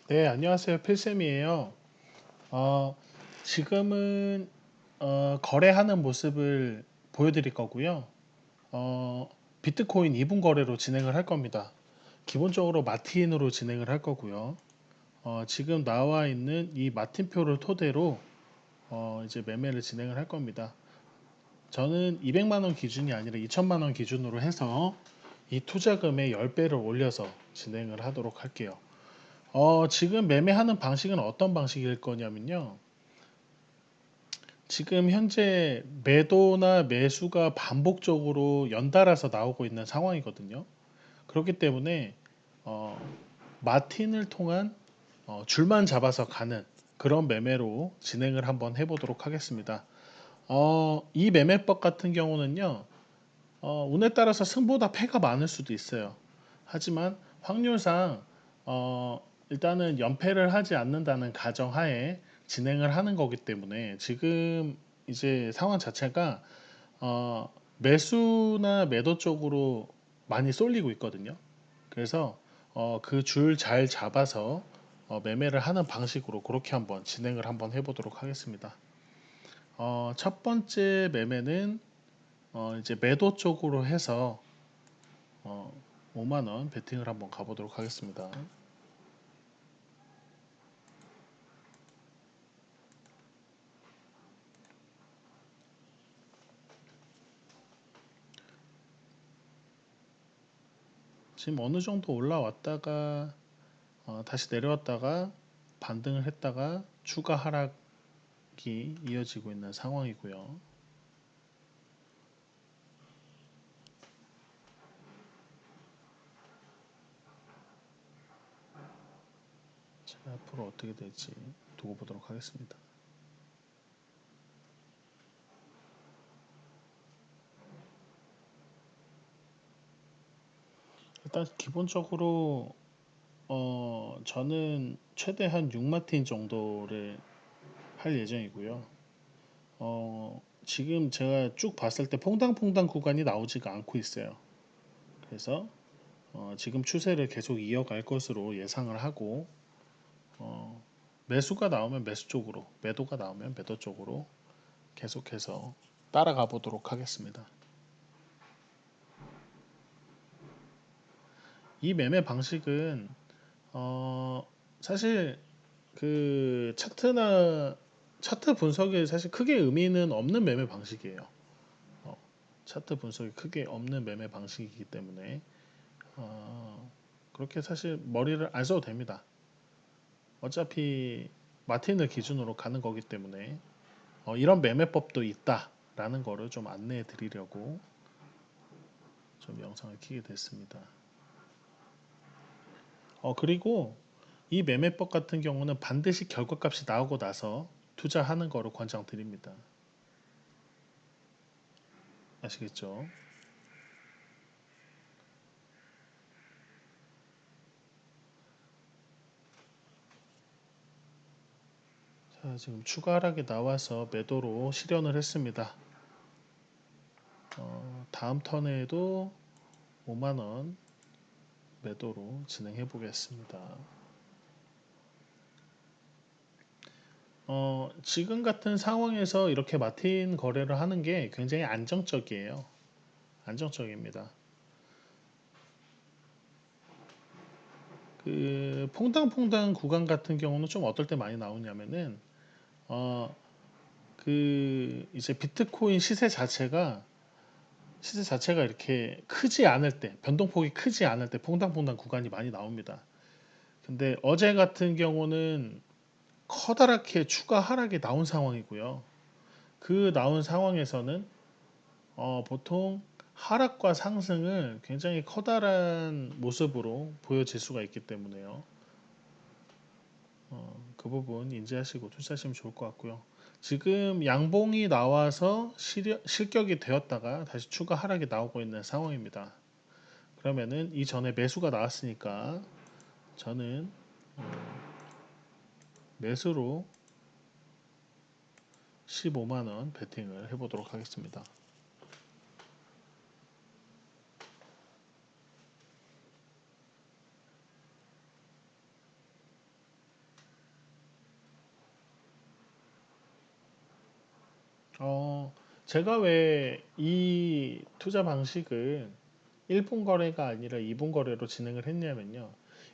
네, 안녕하세요. 필쌤이에요. 어, 지금은 거래하는 모습을 보여드릴 거고요. 어, 비트코인 2분 거래로 진행을 할 겁니다. 기본적으로 마틴으로 진행을 할 거고요. 지금 나와 있는 이 마틴표를 토대로 이제 매매를 진행을 할 겁니다. 저는 200만 원 기준이 아니라 2천만 원 기준으로 해서 이 투자금의 10배를 올려서 진행을 하도록 할게요. 지금 매매하는 방식은 어떤 방식일 거냐면요. 지금 현재 매도나 매수가 반복적으로 연달아서 나오고 있는 상황이거든요. 그렇기 때문에 어, 마틴을 통한 줄만 잡아서 가는 그런 매매로 진행을 한번 해보도록 하겠습니다. 이 매매법 같은 경우는요, 운에 따라서 승보다 패가 많을 수도 있어요. 하지만 확률상 일단은 연패를 하지 않는다는 가정하에 진행을 하는 거기 때문에 지금 이제 상황 자체가 매수나 매도 쪽으로 많이 쏠리고 있거든요. 그래서 그 줄 잘 잡아서 매매를 하는 방식으로 그렇게 한번 진행을 한번 해보도록 하겠습니다. 첫 번째 매매는 이제 매도 쪽으로 해서 어, 5만 원 베팅을 한번 가보도록 하겠습니다. 지금 어느 정도 올라왔다가 다시 내려왔다가 반등을 했다가 추가 하락이 이어지고 있는 상황이고요. 자, 앞으로 어떻게 될지 두고 보도록 하겠습니다. 일단 기본적으로 저는 최대한 6마틴 정도를 할 예정이고요. 지금 제가 쭉 봤을 때 퐁당퐁당 구간이 나오지가 않고 있어요. 그래서 지금 추세를 계속 이어갈 것으로 예상을 하고 어, 매수가 나오면 매수 쪽으로, 매도가 나오면 매도 쪽으로 계속해서 따라가 보도록 하겠습니다. 이 매매 방식은 사실 그 차트 분석에 사실 크게 의미는 없는 매매 방식이에요. 어, 차트 분석이 크게 없는 매매 방식이기 때문에 그렇게 사실 머리를 안 써도 됩니다. 어차피 마틴을 기준으로 가는 거기 때문에 이런 매매법도 있다라는 거를 좀 안내해 드리려고 좀 영상을 켜게 됐습니다. 그리고 이 매매법 같은 경우는 반드시 결과값이 나오고 나서 투자하는 거로 권장드립니다. 아시겠죠? 자, 지금 추가 하락이 나와서 매도로 실현을 했습니다. 다음 턴에도 5만원 매도로 진행해 보겠습니다. 지금 같은 상황에서 이렇게 마틴 거래를 하는 게 굉장히 안정적이에요. 안정적입니다. 그 퐁당퐁당 구간 같은 경우는 좀 어떨 때 많이 나오냐면은 어, 그 이제 비트코인 시세 자체가 이렇게 크지 않을 때 변동폭이 크지 않을 때 퐁당퐁당 구간이 많이 나옵니다. 근데 어제 같은 경우는 커다랗게 추가 하락이 나온 상황이고요. 그 나온 상황에서는 보통 하락과 상승을 굉장히 커다란 모습으로 보여질 수가 있기 때문에요. 그 부분 인지하시고 투자하시면 좋을 것 같고요. 지금 양봉이 나와서 실격이 되었다가 다시 추가 하락이 나오고 있는 상황입니다. 그러면은 이전에 매수가 나왔으니까 저는 매수로 15만원 베팅을 해보도록 하겠습니다. 어, 제가 왜 이 투자 방식을 1분 거래가 아니라 2분 거래로 진행을 했냐면요.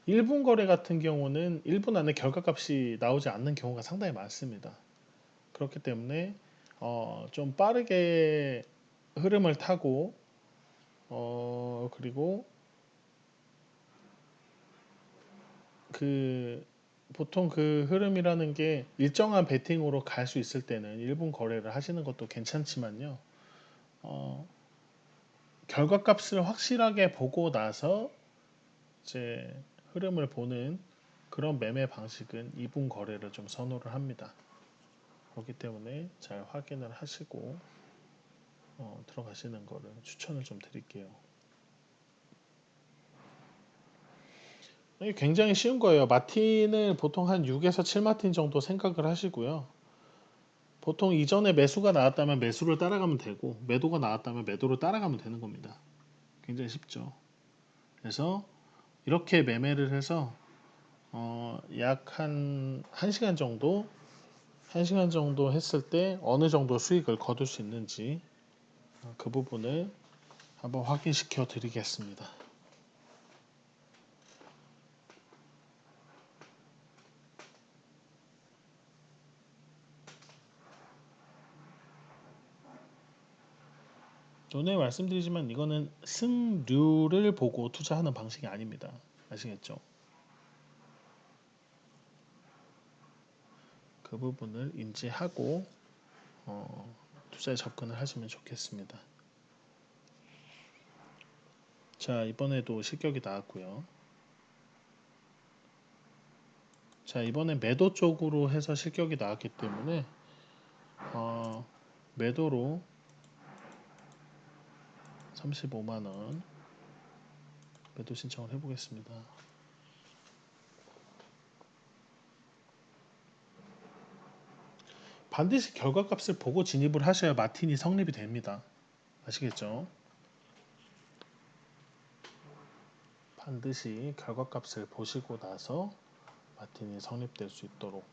1분 거래 같은 경우는 1분 안에 결과값이 나오지 않는 경우가 상당히 많습니다. 그렇기 때문에 좀 빠르게 흐름을 타고 그리고 그 보통 그 흐름이라는 게 일정한 베팅으로 갈 수 있을 때는 1분 거래를 하시는 것도 괜찮지만요. 어, 결과값을 확실하게 보고 나서 이제 흐름을 보는 그런 매매 방식은 2분 거래를 좀 선호를 합니다. 그렇기 때문에 잘 확인을 하시고 들어가시는 거를 추천을 좀 드릴게요. 이게 굉장히 쉬운 거예요. 마틴을 보통 한 6에서 7마틴 정도 생각을 하시고요. 보통 이전에 매수가 나왔다면 매수를 따라가면 되고 매도가 나왔다면 매도를 따라가면 되는 겁니다. 굉장히 쉽죠. 그래서 이렇게 매매를 해서 약 한 1시간 정도 1시간 정도 했을 때 어느 정도 수익을 거둘 수 있는지 그 부분을 한번 확인시켜 드리겠습니다. 전에 말씀드리지만 이거는 승률을 보고 투자하는 방식이 아닙니다. 아시겠죠? 그 부분을 인지하고 투자에 접근을 하시면 좋겠습니다. 자, 이번에도 실격이 나왔고요. 자, 이번에 매도 쪽으로 해서 실격이 나왔기 때문에 매도로 35만 원 매도 신청을 해보겠습니다. 반드시 결과값을 보고 진입을 하셔야 마틴이 성립이 됩니다. 아시겠죠? 반드시 결과값을 보시고 나서 마틴이 성립될 수 있도록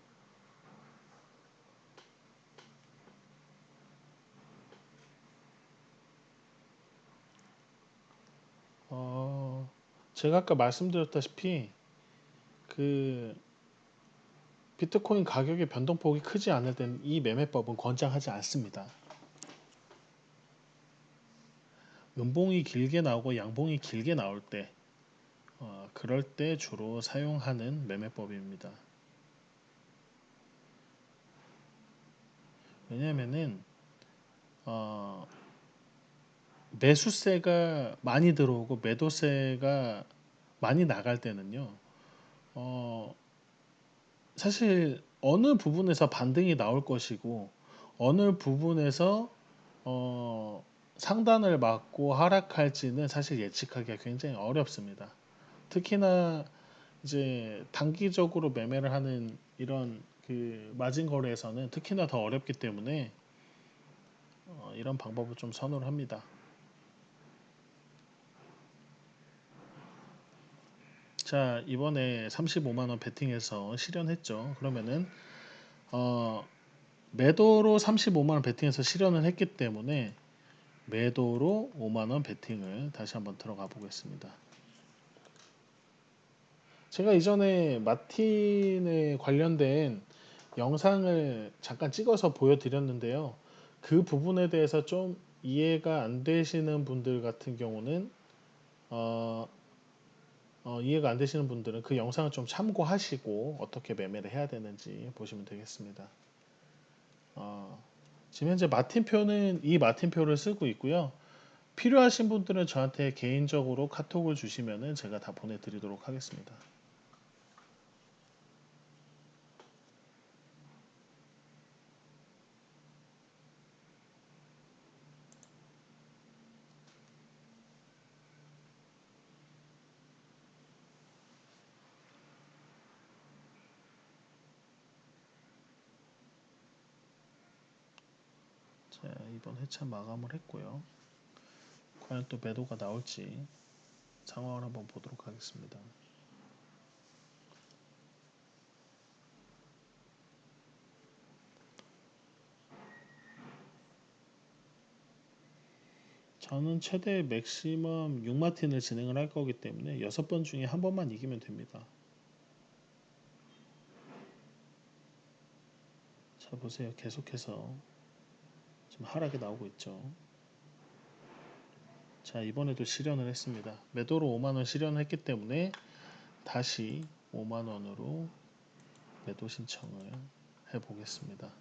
제가 아까 말씀드렸다시피 그 비트코인 가격의 변동폭이 크지 않을 때는 이 매매법은 권장하지 않습니다. 음봉이 길게 나오고 양봉이 길게 나올 때 그럴 때 주로 사용하는 매매법입니다. 왜냐하면은 매수세가 많이 들어오고 매도세가 많이 나갈 때는요. 어, 사실 어느 부분에서 반등이 나올 것이고 어느 부분에서 어, 상단을 맞고 하락할지는 사실 예측하기가 굉장히 어렵습니다. 특히나 이제 단기적으로 매매를 하는 이런 그 마진 거래에서는 특히나 더 어렵기 때문에 이런 방법을 좀 선호를 합니다. 자, 이번에 35만 원 베팅해서 실현했죠. 그러면은 매도로 35만 원 베팅해서 실현을 했기 때문에 매도로 5만 원 베팅을 다시 한번 들어가 보겠습니다. 제가 이전에 마틴에 관련된 영상을 잠깐 찍어서 보여드렸는데요. 그 부분에 대해서 좀 이해가 안 되시는 분들 같은 경우는 어, 이해가 안 되시는 분들은 그 영상을 좀 참고하시고 어떻게 매매를 해야 되는지 보시면 되겠습니다. 어, 지금 현재 마틴표는 이 마틴표를 쓰고 있고요. 필요하신 분들은 저한테 개인적으로 카톡을 주시면 제가 다 보내드리도록 하겠습니다. 자, 이번 회차 마감을 했고요. 과연 또 매도가 나올지 상황을 한번 보도록 하겠습니다. 저는 최대 맥시멈 6마틴을 진행을 할 거기 때문에 6번 중에 한 번만 이기면 됩니다. 자, 보세요. 계속해서 지금 하락이 나오고 있죠. 자, 이번에도 실현을 했습니다. 매도로 5만원 실현을 했기 때문에 다시 5만원으로 매도 신청을 해 보겠습니다.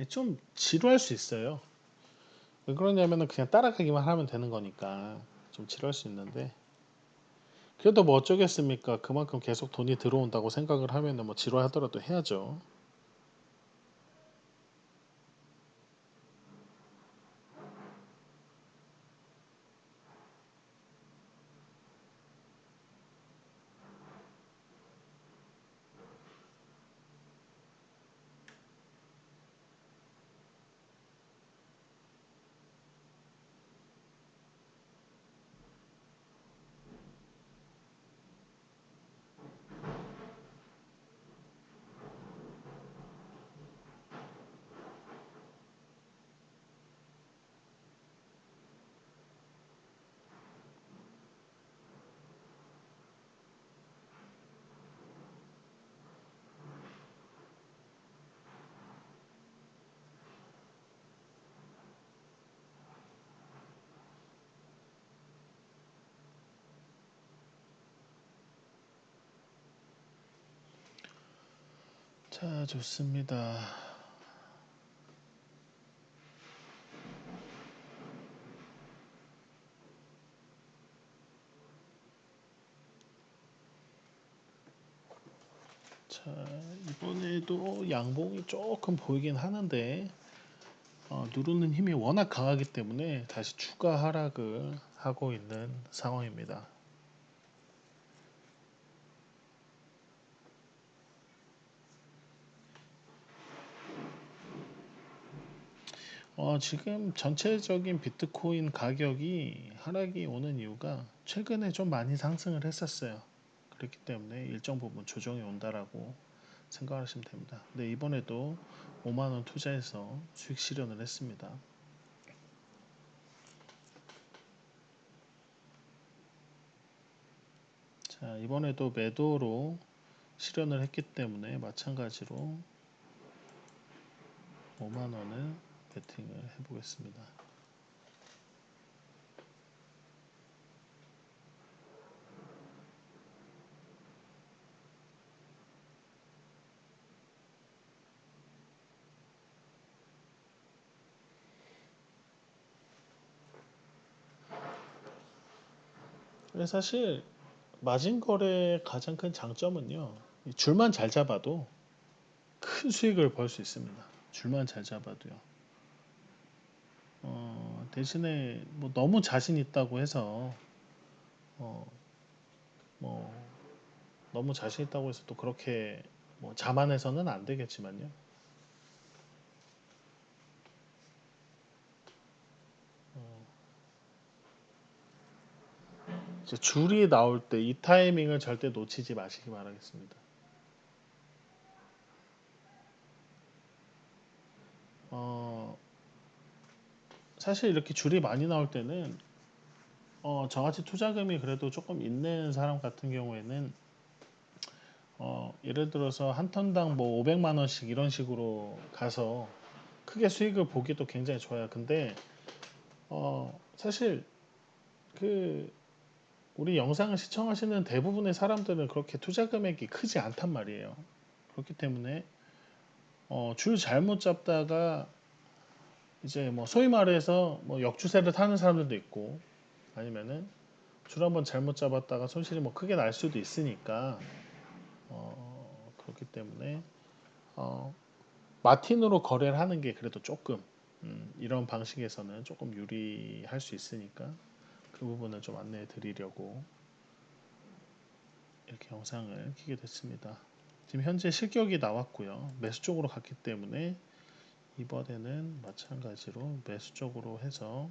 좀 지루할 수 있어요. 왜 그러냐면은 그냥 따라가기만 하면 되는 거니까 좀 지루할 수 있는데, 그래도 뭐 어쩌겠습니까? 그만큼 계속 돈이 들어온다고 생각을 하면은 뭐 지루하더라도 해야죠. 자, 좋습니다. 자, 이번에도 양봉이 조금 보이긴 하는데 누르는 힘이 워낙 강하기 때문에 다시 추가 하락을 하고 있는 상황입니다. 지금 전체적인 비트코인 가격이 하락이 오는 이유가 최근에 좀 많이 상승을 했었어요. 그렇기 때문에 일정 부분 조정이 온다라고 생각하시면 됩니다. 근데 이번에도 5만원 투자해서 수익 실현을 했습니다. 자, 이번에도 매도로 실현을 했기 때문에 마찬가지로 5만원을 베팅을 해보겠습니다. 사실 마진 거래의 가장 큰 장점은요, 줄만 잘 잡아도 큰 수익을 벌 수 있습니다. 줄만 잘 잡아도요. 대신에 뭐 너무 자신 있다고 해서 어, 뭐 너무 자신 있다고 해서 또 그렇게 뭐 자만해서는 안 되겠지만요. 이제 줄이 나올 때 이 타이밍을 절대 놓치지 마시기 바라겠습니다. 어, 사실 이렇게 줄이 많이 나올 때는 저같이 투자금이 그래도 조금 있는 사람 같은 경우에는 예를 들어서 한 턴당 뭐 500만 원씩 이런 식으로 가서 크게 수익을 보기도 굉장히 좋아요. 근데 사실 그 우리 영상을 시청하시는 대부분의 사람들은 그렇게 투자 금액이 크지 않단 말이에요. 그렇기 때문에 줄 잘못 잡다가 이제 뭐 소위 말해서 뭐 역주세를 타는 사람들도 있고, 아니면은 줄 한번 잘못 잡았다가 손실이 뭐 크게 날 수도 있으니까 그렇기 때문에 어, 마틴으로 거래를 하는 게 그래도 조금 이런 방식에서는 조금 유리할 수 있으니까 그 부분을 좀 안내해 드리려고 이렇게 영상을 켜게 됐습니다. 지금 현재 실격이 나왔고요. 매수 쪽으로 갔기 때문에 이번에는 마찬가지로 매수 쪽으로 해서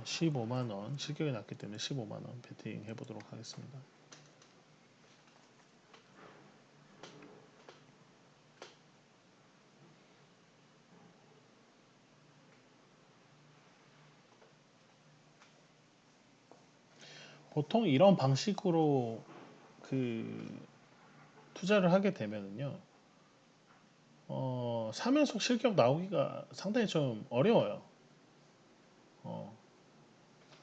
15만원 실격이 났기 때문에 15만원 베팅 해보도록 하겠습니다. 보통 이런 방식으로 그 투자를 하게 되면은요, 사면속 실격 나오기가 상당히 좀 어려워요. 어,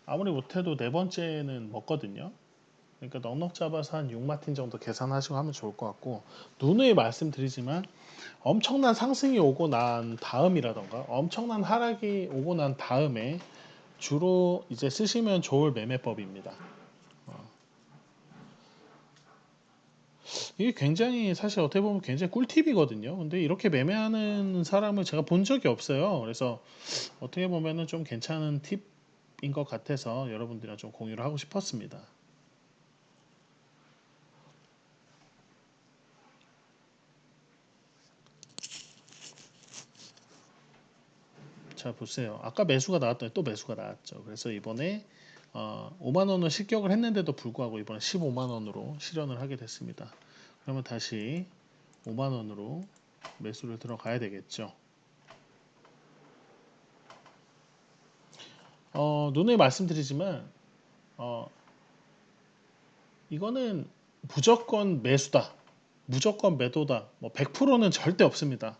아무리 못해도 네 번째는 먹거든요. 그러니까 넉넉 잡아서 한 6마틴 정도 계산하시고 하면 좋을 것 같고, 누누이 말씀드리지만 엄청난 상승이 오고 난 다음이라던가 엄청난 하락이 오고 난 다음에 주로 이제 쓰시면 좋을 매매법입니다. 이게 굉장히 사실 어떻게 보면 굉장히 꿀팁이거든요. 근데 이렇게 매매하는 사람을 제가 본 적이 없어요. 그래서 어떻게 보면은 좀 괜찮은 팁인 것 같아서 여러분들이랑 좀 공유를 하고 싶었습니다. 자 보세요. 아까 매수가 나왔더니 또 매수가 나왔죠. 그래서 이번에 5만 원을 실격을 했는데도 불구하고 이번에 15만 원으로 실현을 하게 됐습니다. 그러면 다시 5만 원으로 매수를 들어가야 되겠죠. 누누이 말씀드리지만 어, 이거는 무조건 매수다, 무조건 매도다, 뭐 100%는 절대 없습니다.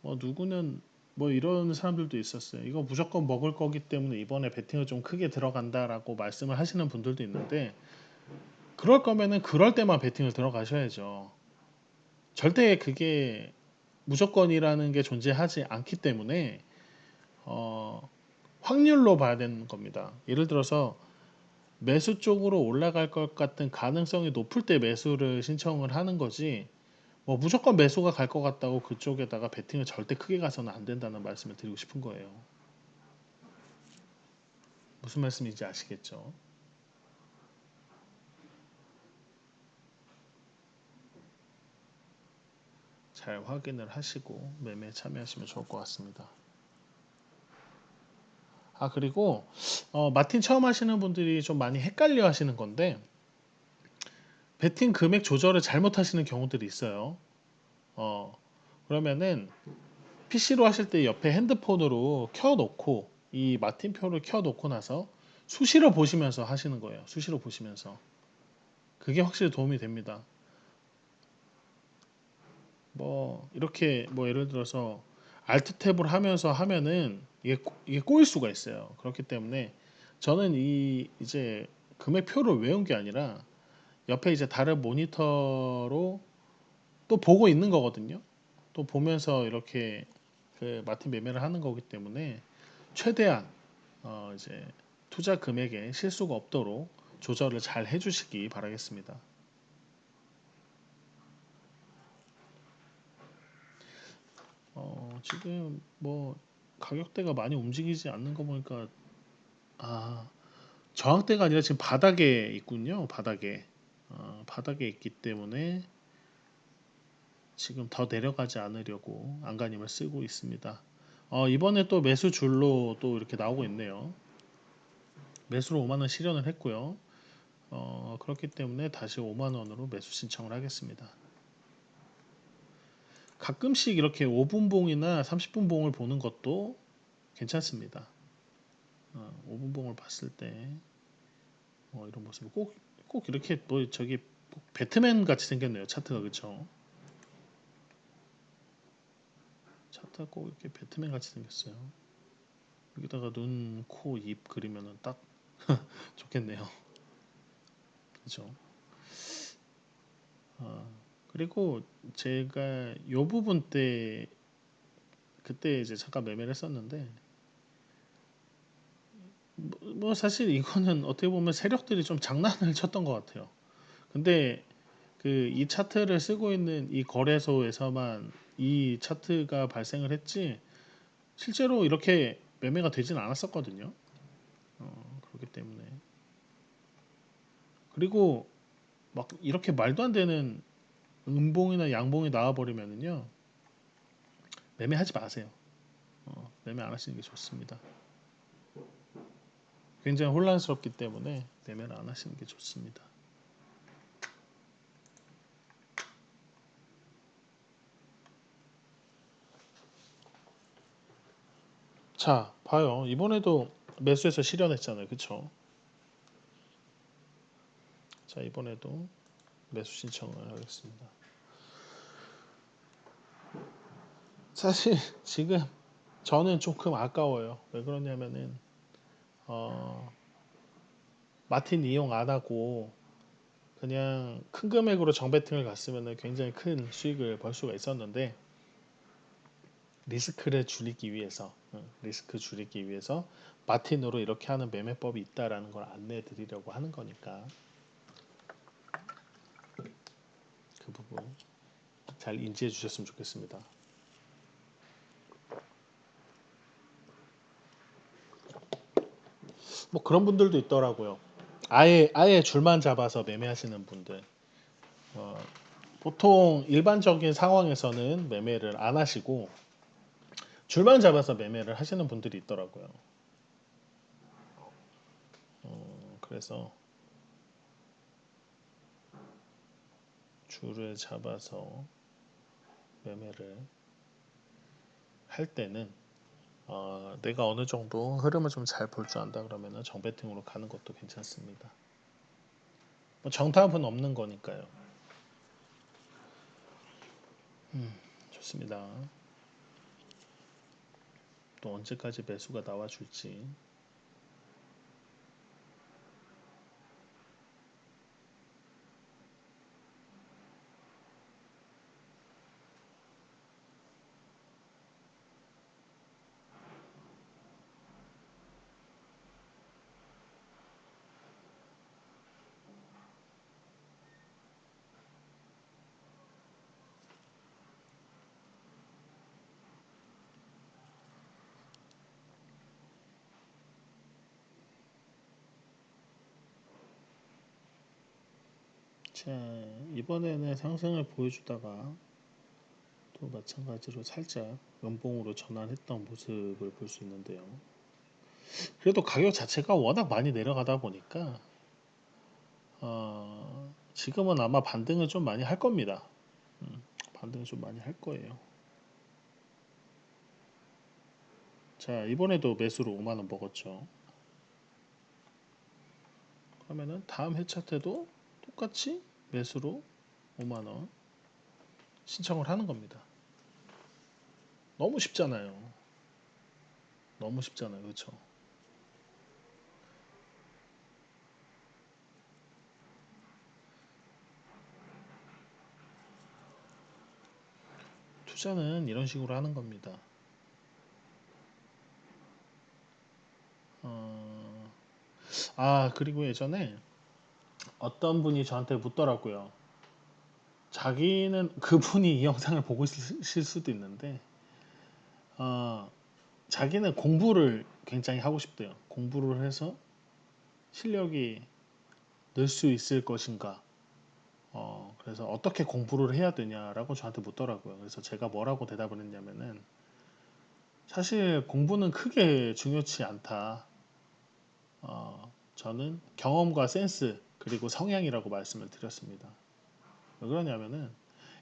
뭐 누구는 뭐 이런 사람들도 있었어요. 이거 무조건 먹을 거기 때문에 이번에 베팅을 좀 크게 들어간다라고 말씀을 하시는 분들도 있는데, 그럴 거면은 그럴 때만 베팅을 들어가셔야죠. 절대 그게 무조건이라는 게 존재하지 않기 때문에 어, 확률로 봐야 되는 겁니다. 예를 들어서 매수 쪽으로 올라갈 것 같은 가능성이 높을 때 매수를 신청을 하는 거지, 뭐 무조건 매수가 갈 것 같다고 그쪽에다가 베팅을 절대 크게 가서는 안 된다는 말씀을 드리고 싶은 거예요. 무슨 말씀인지 아시겠죠? 잘 확인을 하시고 매매에 참여하시면 좋을 것 같습니다. 아 그리고 마틴 처음 하시는 분들이 좀 많이 헷갈려 하시는 건데, 베팅 금액 조절을 잘못하시는 경우들이 있어요. 어, 그러면은 PC로 하실 때 옆에 핸드폰으로 켜놓고 이 마틴표를 켜놓고 나서 수시로 보시면서 하시는 거예요. 수시로 보시면서. 그게 확실히 도움이 됩니다. 뭐 이렇게 뭐 예를 들어서 알트 탭을 하면서 하면은 이게 꼬일 수가 있어요. 그렇기 때문에 저는 이 이제 금액표를 외운 게 아니라 옆에 이제 다른 모니터로 또 보고 있는 거거든요. 또 보면서 이렇게 그 마틴 매매를 하는 거기 때문에 최대한 이제 투자 금액에 실수가 없도록 조절을 잘 해주시기 바라겠습니다. 지금 뭐 가격대가 많이 움직이지 않는 거 보니까 아 저항대가 아니라 지금 바닥에 있군요. 바닥에 바닥에 있기 때문에 지금 더 내려가지 않으려고 안간힘을 쓰고 있습니다. 이번에 또 매수 줄로 또 이렇게 나오고 있네요. 매수로 5만 원 실현을 했고요. 그렇기 때문에 다시 5만 원으로 매수 신청을 하겠습니다. 가끔씩 이렇게 5분 봉이나 30분 봉을 보는 것도 괜찮습니다. 5분 봉을 봤을 때 이런 모습을 꼭 이렇게 뭐 저기 배트맨 같이 생겼네요. 차트가 그쵸? 차트가 꼭 이렇게 배트맨 같이 생겼어요. 여기다가 눈, 코, 입 그리면은 딱 좋겠네요. 그죠? 아, 그리고 제가 요 부분 때 그때 이제 잠깐 매매를 했었는데, 뭐 사실 이거는 어떻게 보면 세력들이 좀 장난을 쳤던 것 같아요. 근데 그 이 차트를 쓰고 있는 이 거래소에서만 이 차트가 발생을 했지 실제로 이렇게 매매가 되진 않았었거든요. 그렇기 때문에 그리고 막 이렇게 말도 안 되는 음봉이나 양봉이 나와 버리면은요, 매매하지 마세요. 매매 안 하시는 게 좋습니다. 굉장히 혼란스럽기 때문에 매매를 안 하시는 게 좋습니다. 자, 봐요. 이번에도 매수해서 실현했잖아요. 그쵸? 자, 이번에도 매수 신청을 하겠습니다. 사실 지금 저는 조금 아까워요. 왜 그러냐면은 어, 마틴 이용 안 하고 그냥 큰 금액으로 정배팅을 갔으면 굉장히 큰 수익을 벌 수가 있었는데 리스크를 줄이기 위해서 리스크 줄이기 위해서 마틴으로 이렇게 하는 매매법이 있다라는 걸 안내해 드리려고 하는 거니까 그 부분 잘 인지해 주셨으면 좋겠습니다. 뭐 그런 분들도 있더라고요. 아예 줄만 잡아서 매매하시는 분들. 어, 보통 일반적인 상황에서는 매매를 안 하시고 줄만 잡아서 매매를 하시는 분들이 있더라고요. 그래서 줄을 잡아서 매매를 할 때는 내가 어느 정도 흐름을 좀 잘 볼 줄 안다 그러면 정배팅으로 가는 것도 괜찮습니다. 뭐 정답은 없는 거니까요. 좋습니다. 또 언제까지 매수가 나와줄지. 자, 이번에는 상승을 보여주다가 또 마찬가지로 살짝 연봉으로 전환했던 모습을 볼 수 있는데요. 그래도 가격 자체가 워낙 많이 내려가다 보니까 지금은 아마 반등을 좀 많이 할 겁니다. 반등을 좀 많이 할 거예요. 자, 이번에도 매수로 5만 원 먹었죠. 그러면은 다음 회차 때도 똑같이 매수로 5만 원 신청을 하는 겁니다. 너무 쉽잖아요. 너무 쉽잖아요. 그렇죠? 투자는 이런 식으로 하는 겁니다. 어, 그리고 예전에 어떤 분이 저한테 묻더라고요. 자기는 그분이 이 영상을 보고 있을 수도 있는데 어, 자기는 공부를 굉장히 하고 싶대요. 공부를 해서 실력이 늘 수 있을 것인가. 그래서 어떻게 공부를 해야 되냐라고 저한테 묻더라고요. 그래서 제가 뭐라고 대답을 했냐면은 사실 공부는 크게 중요치 않다. 저는 경험과 센스 그리고 성향이라고 말씀을 드렸습니다. 왜 그러냐면은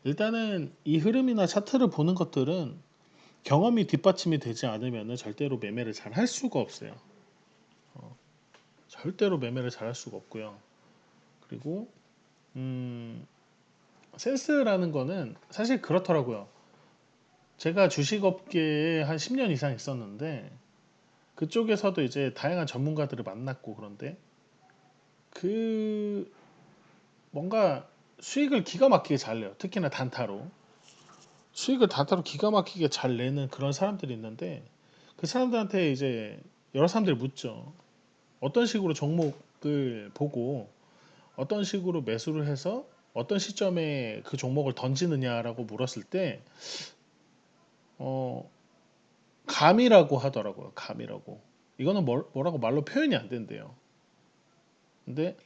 일단은 이 흐름이나 차트를 보는 것들은 경험이 뒷받침이 되지 않으면 절대로 매매를 잘 할 수가 없어요. 절대로 매매를 잘 할 수가 없고요. 그리고 센스라는 거는 사실 그렇더라고요. 제가 주식업계에 한 10년 이상 있었는데 그쪽에서도 이제 다양한 전문가들을 만났고 그런데 그 뭔가 수익을 기가 막히게 잘 내요. 특히나 단타로. 수익을 단타로 기가 막히게 잘 내는 그런 사람들이 있는데 그 사람들한테 이제 여러 사람들이 묻죠. 어떤 식으로 종목을 보고 어떤 식으로 매수를 해서 어떤 시점에 그 종목을 던지느냐라고 물었을 때 어, 감이라고 하더라고요. 감이라고. 이거는 뭐라고 말로 표현이 안 된대요. 근데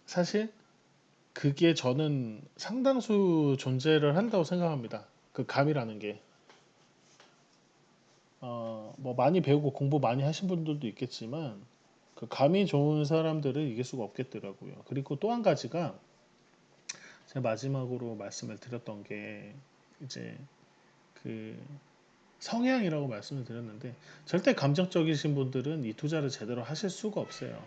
사실 그게 저는 상당수 존재를 한다고 생각합니다. 그 감이라는 게. 뭐 많이 배우고 공부 많이 하신 분들도 있겠지만 그 감이 좋은 사람들을 이길 수가 없겠더라고요. 그리고 또 한 가지가 제가 마지막으로 말씀을 드렸던 게 이제 그 성향이라고 말씀을 드렸는데 절대 감정적이신 분들은 이 투자를 제대로 하실 수가 없어요.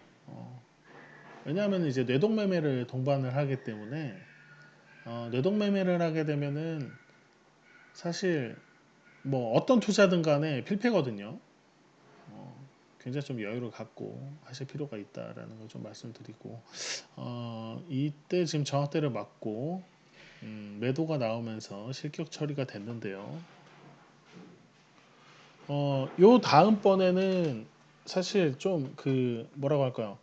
왜냐하면 이제 뇌동매매를 동반을 하기 때문에 뇌동매매를 하게 되면은 사실 뭐 어떤 투자든 간에 필패거든요. 굉장히 좀 여유를 갖고 하실 필요가 있다라는 걸 좀 말씀드리고 이때 지금 정확대를 맞고 매도가 나오면서 실격 처리가 됐는데요. 요 다음번에는 사실 좀 그 뭐라고 할까요?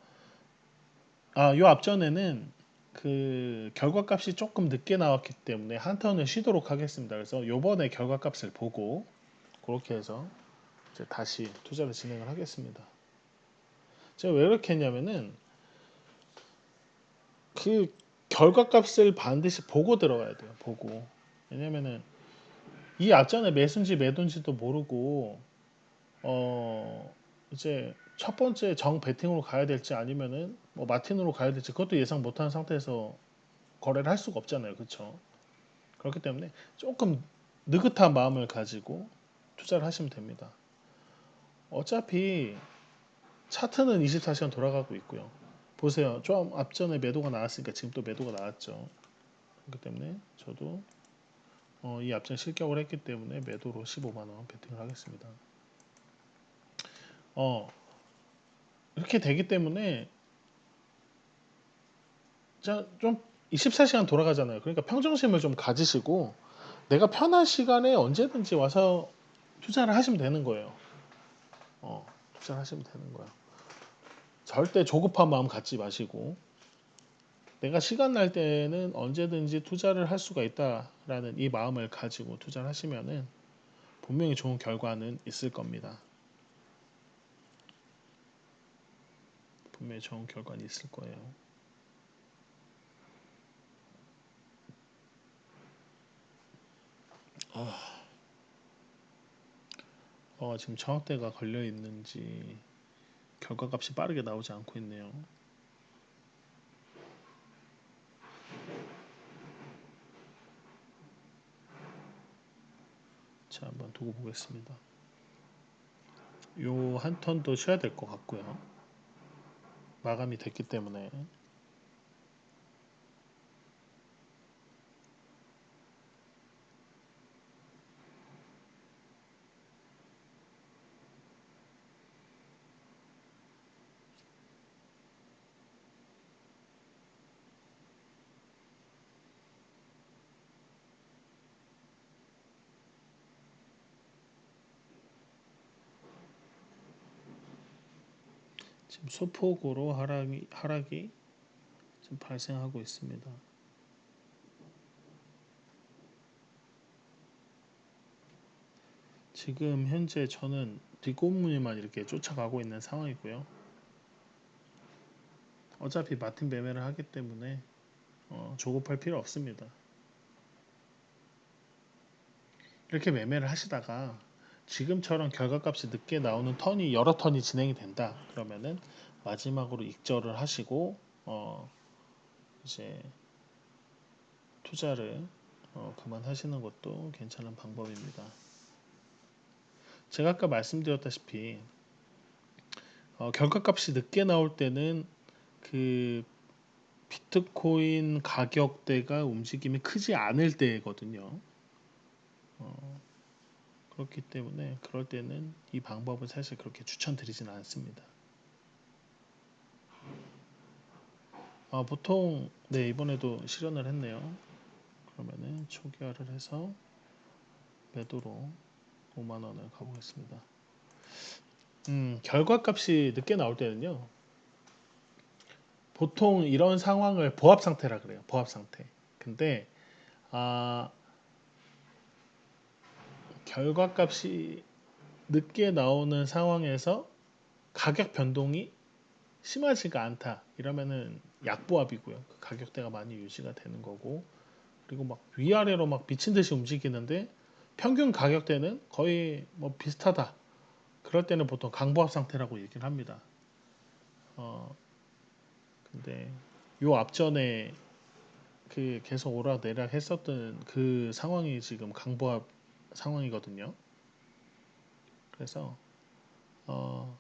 요 앞전에는 그 결과값이 조금 늦게 나왔기 때문에 한 턴을 쉬도록 하겠습니다. 그래서 요번에 결과값을 보고 그렇게 해서 이제 다시 투자를 진행을 하겠습니다. 제가 왜 그렇게 했냐면은 그 결과값을 반드시 보고 들어가야 돼요. 보고. 왜냐면은 이 앞전에 매수인지 매도인지도 모르고 이제 첫 번째 정 베팅으로 가야 될지 아니면은 뭐 마틴으로 가야 될지 그것도 예상 못하는 상태에서 거래를 할 수가 없잖아요. 그렇죠? 그렇기 때문에 조금 느긋한 마음을 가지고 투자를 하시면 됩니다. 어차피 차트는 24시간 돌아가고 있고요. 보세요. 좀 앞전에 매도가 나왔으니까 지금 또 매도가 나왔죠. 그렇기 때문에 저도 이 앞전 실격을 했기 때문에 매도로 15만원 베팅을 하겠습니다. 이렇게 되기 때문에 좀 24시간 돌아가잖아요. 그러니까 평정심을 좀 가지시고 내가 편한 시간에 언제든지 와서 투자를 하시면 되는 거예요. 투자를 하시면 되는 거예요. 절대 조급한 마음 갖지 마시고 내가 시간 날 때는 언제든지 투자를 할 수가 있다라는 이 마음을 가지고 투자를 하시면은 분명히 좋은 결과는 있을 겁니다. 분명히 좋은 결과는 있을 거예요. 지금 정확대가 걸려 있는지 결과값이 빠르게 나오지 않고 있네요. 자, 한번 두고 보겠습니다. 요 한 턴도 쉬어야 될 것 같고요. 마감이 됐기 때문에 지금 소폭으로 하락이 지금 발생하고 있습니다. 지금 현재 저는 뒷골무늬만 이렇게 쫓아가고 있는 상황이고요. 어차피 마틴 매매를 하기 때문에 조급할 필요 없습니다. 이렇게 매매를 하시다가 지금처럼 결과값이 늦게 나오는 턴이 여러 턴이 진행이 된다. 그러면은 마지막으로 익절을 하시고 이제 투자를 그만하시는 것도 괜찮은 방법입니다. 제가 아까 말씀드렸다시피 결과값이 늦게 나올 때는 그 비트코인 가격대가 움직임이 크지 않을 때거든요. 그렇기 때문에 그럴 때는 이 방법을 사실 그렇게 추천드리지는 않습니다. 보통 네 이번에도 실현을 했네요. 그러면은 초기화를 해서 매도로 5만원을 가보겠습니다. 결과값이 늦게 나올 때는요. 보통 이런 상황을 보합 상태라 그래요. 보합 상태. 근데 결과값이 늦게 나오는 상황에서 가격 변동이 심하지가 않다. 이러면은 약보합이고요. 그 가격대가 많이 유지가 되는 거고 그리고 막 위아래로 막 미친 듯이 움직이는데 평균 가격대는 거의 뭐 비슷하다. 그럴 때는 보통 강보합 상태라고 얘기를 합니다. 어, 근데 요 앞전에 그 계속 오락내락 했었던 그 상황이 지금 강보합 상황이거든요. 그래서 어,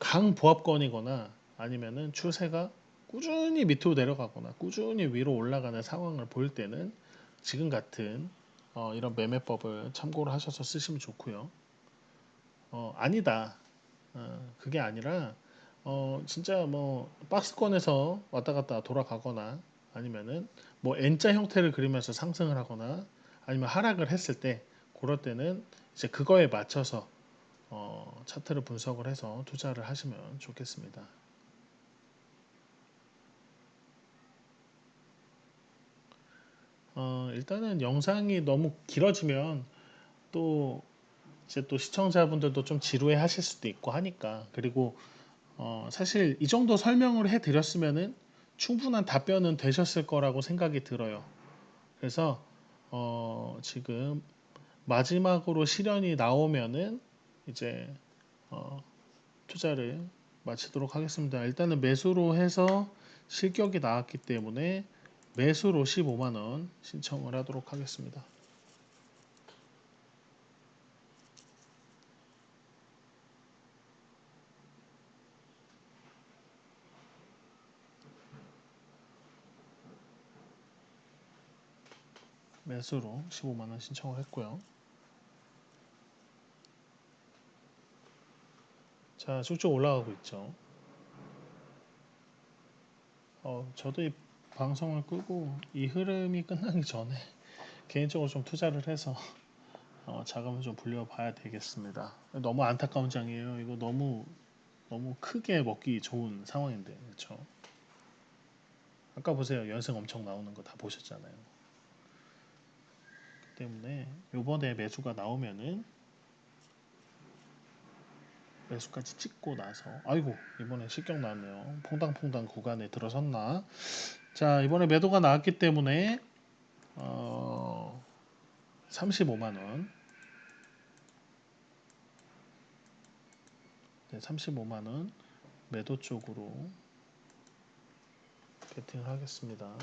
강보합권이거나 아니면은 추세가 꾸준히 밑으로 내려가거나 꾸준히 위로 올라가는 상황을 볼 때는 지금 같은 이런 매매법을 참고를 하셔서 쓰시면 좋고요. 아니다. 그게 아니라 진짜 뭐 박스권에서 왔다 갔다 돌아가거나 아니면은 뭐 N자 형태를 그리면서 상승을 하거나 아니면 하락을 했을 때 그럴 때는 이제 그거에 맞춰서 차트를 분석을 해서 투자를 하시면 좋겠습니다. 일단은 영상이 너무 길어지면 또 이제 또 시청자분들도 좀 지루해 하실 수도 있고 하니까 그리고 사실 이 정도 설명을 해 드렸으면은 충분한 답변은 되셨을 거라고 생각이 들어요. 그래서 지금 마지막으로 실현이 나오면은 이제 어, 투자를 마치도록 하겠습니다. 일단은 매수로 해서 실격이 나왔기 때문에 매수로 15만 원 신청을 하도록 하겠습니다. 매수로 15만 원 신청을 했고요. 자, 쭉쭉 올라가고 있죠. 저도 이 방송을 끄고 이 흐름이 끝나기 전에 개인적으로 좀 투자를 해서 자금을 좀 불려봐야 되겠습니다. 너무 안타까운 장이에요. 이거 너무 크게 먹기 좋은 상황인데, 그렇죠? 아까 보세요. 연승 엄청 나오는 거 다 보셨잖아요. 그 때문에 요번에 매수가 나오면은 매수까지 찍고 나서 아이고 이번에 실격 나왔네요. 퐁당퐁당 구간에 들어섰나? 자 이번에 매도가 나왔기 때문에 35만 원, 네, 35만 원 매도 쪽으로 베팅을 하겠습니다.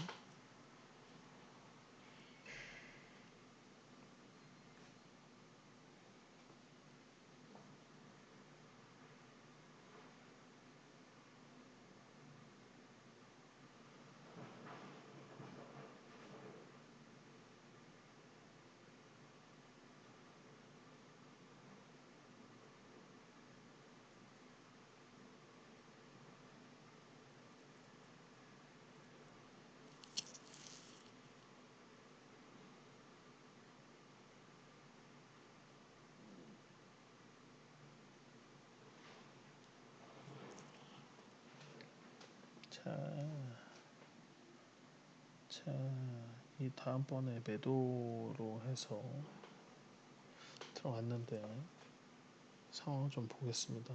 자, 자, 이 다음번에 매도로 해서 들어갔는데 상황 좀 보겠습니다.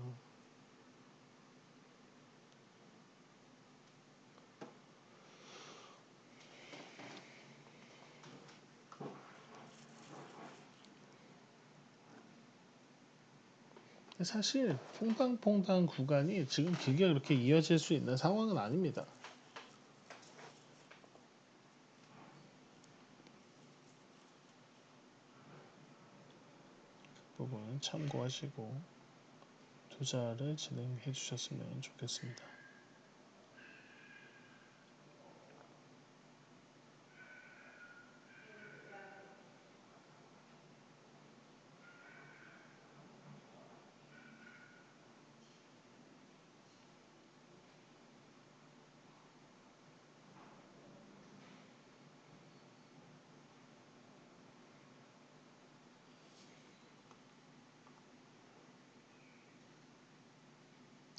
사실 퐁당퐁당 구간이 지금 길게 그렇게 이어질 수 있는 상황은 아닙니다. 부분 참고하시고 투자를 진행해 주셨으면 좋겠습니다.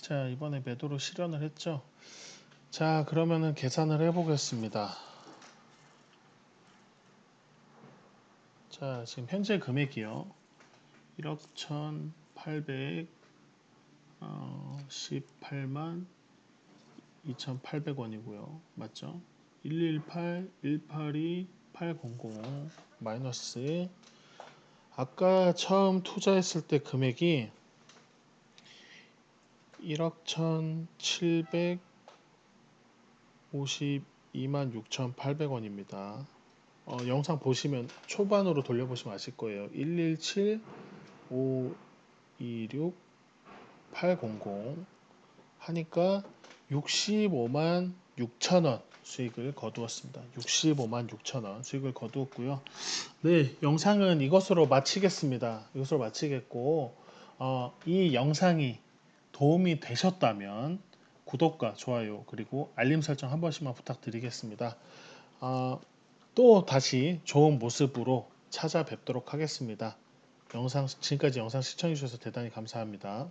자, 이번에 매도로 실현을 했죠. 자, 그러면은 계산을 해보겠습니다. 자, 지금 현재 금액이요. 1억 1,818만 2,800원이고요. 맞죠? 118, 182, 800 마이너스 아까 처음 투자했을 때 금액이 1억 1,752만 6,800원입니다. 영상 보시면 초반으로 돌려보시면 아실 거예요. 117 526 800 하니까 65만 6천 원 수익을 거두었습니다. 65만 6천 원 수익을 거두었고요. 네, 영상은 이것으로 마치겠습니다. 이것으로 마치겠고, 이 영상이 도움이 되셨다면 구독과 좋아요 그리고 알림 설정 한 번씩만 부탁드리겠습니다. 또 다시 좋은 모습으로 찾아뵙도록 하겠습니다. 지금까지 영상 시청해 주셔서 대단히 감사합니다.